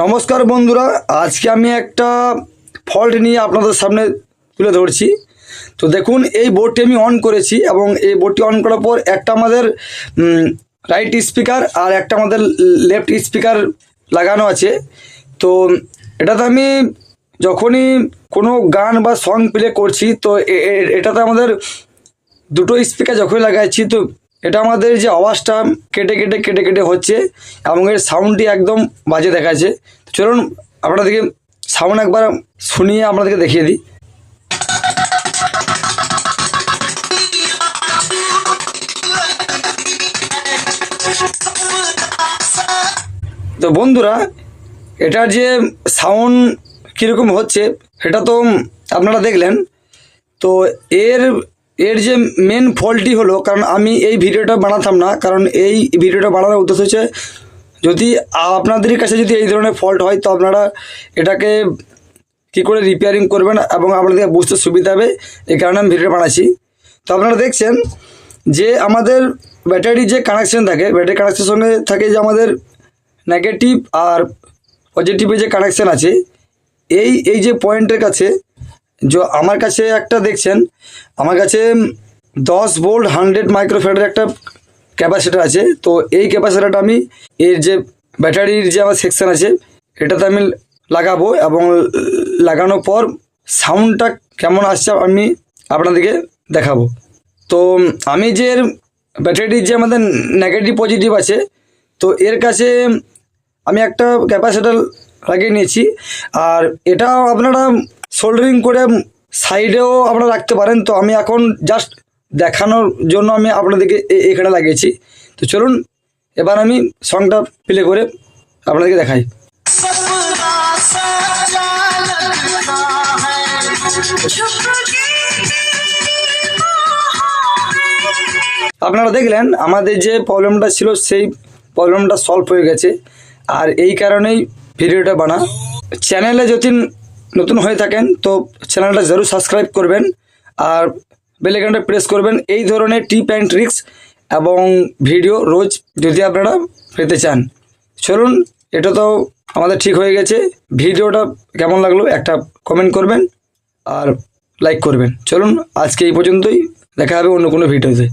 নমস্কার বন্ধুরা, আজকে আমি একটা ফল্ট নিয়ে আপনাদের সামনে তুলে ধরছি। তো দেখুন, এই বোর্ডটি আমি অন করেছি এবং এই বোর্ডটি অন করার পর একটা আমাদের রাইট স্পিকার আর একটা আমাদের লেফট স্পিকার লাগানো আছে। তো এটাতে আমি যখনই কোনো গান বা সং প্লে করছি তো এটাতে আমাদের দুটো স্পিকার যখনই লাগাচ্ছি তো এটা আমাদের যে আওয়াজটা কেটে কেটে কেটে কেটে হচ্ছে এবং এর সাউন্ডটি একদম বাজে দেখাচ্ছে। চলুন আপনাদেরকে সাউন্ড একবার শুনিয়ে আপনাদেরকে দেখিয়ে দিই। তো বন্ধুরা, এটার যে সাউন্ড কীরকম হচ্ছে সেটা তো আপনারা দেখলেন। তো এর যে মেন ফল্টটি হলো, কারণ আমি এই ভিডিওটা বানাতাম না, কারণ এই ভিডিওটা বানানোর উদ্দেশ্য হচ্ছে যদি আপনাদের কাছে যদি এই ধরনের ফল্ট হয় তো আপনারা এটাকে কী করে রিপেয়ারিং করবেন এবং আপনাদের বুঝতে সুবিধা হবে, এই কারণে আমি ভিডিও বানাচ্ছি। তো আপনারা দেখছেন যে আমাদের ব্যাটারির যে কানেকশান থাকে, ব্যাটারি কানেকশানের সঙ্গে থাকে যে আমাদের নেগেটিভ আর পজিটিভের যে কানেকশান আছে, এই যে পয়েন্টের কাছে যে আমার কাছে একটা দেখছেন, আমার কাছে 10 ভোল্ট 100 মাইক্রোফ্যারাডের একটা ক্যাপাসিটার আছে। তো এই ক্যাপাসিটারটা আমি এর যে ব্যাটারির যে আমার সেকশান আছে এটাতে আমি লাগাবো এবং লাগানোর পর সাউন্ডটা কেমন আসছে আমি আপনাদেরকে দেখাবো। তো আমি যে ব্যাটারির যে আমাদের নেগেটিভ পজিটিভ আছে তো এর কাছে আমি একটা ক্যাপাসিটার লাগিয়ে নিয়েছি, আর এটাও আপনারা সোল্ডারিং করে সাইডেও আপনারা রাখতে পারেন। তো আমি এখন জাস্ট দেখানোর জন্য আমি আপনাদেরকে এখানে লাগিয়েছি। তো চলুন এবার আমি সংটা প্লে করে আপনাদেরকে দেখাই। আপনারা দেখলেন আমাদের যে প্রবলেমটা ছিল সেই প্রবলেমটা সলভ হয়ে গেছে, আর এই কারণেই ভিডিওটা বানা। চ্যানেলে যদি নতুন হয়ে থাকেন তো চ্যানেলটা জরুর সাবস্ক্রাইব করবেন আর বেল আইকনটা প্রেস করবেন এই ধরনের টিপ অ্যান্ড ট্রিক্স এবং ভিডিও রোজ যদি আপনারা পেতে চান। চলুন, এটা তো আমাদের ঠিক হয়ে গেছে। ভিডিওটা কেমন লাগলো একটা কমেন্ট করবেন আর লাইক করবেন। চলুন আজকে এই পর্যন্তই, দেখা হবে অন্য কোনো ভিডিওতে।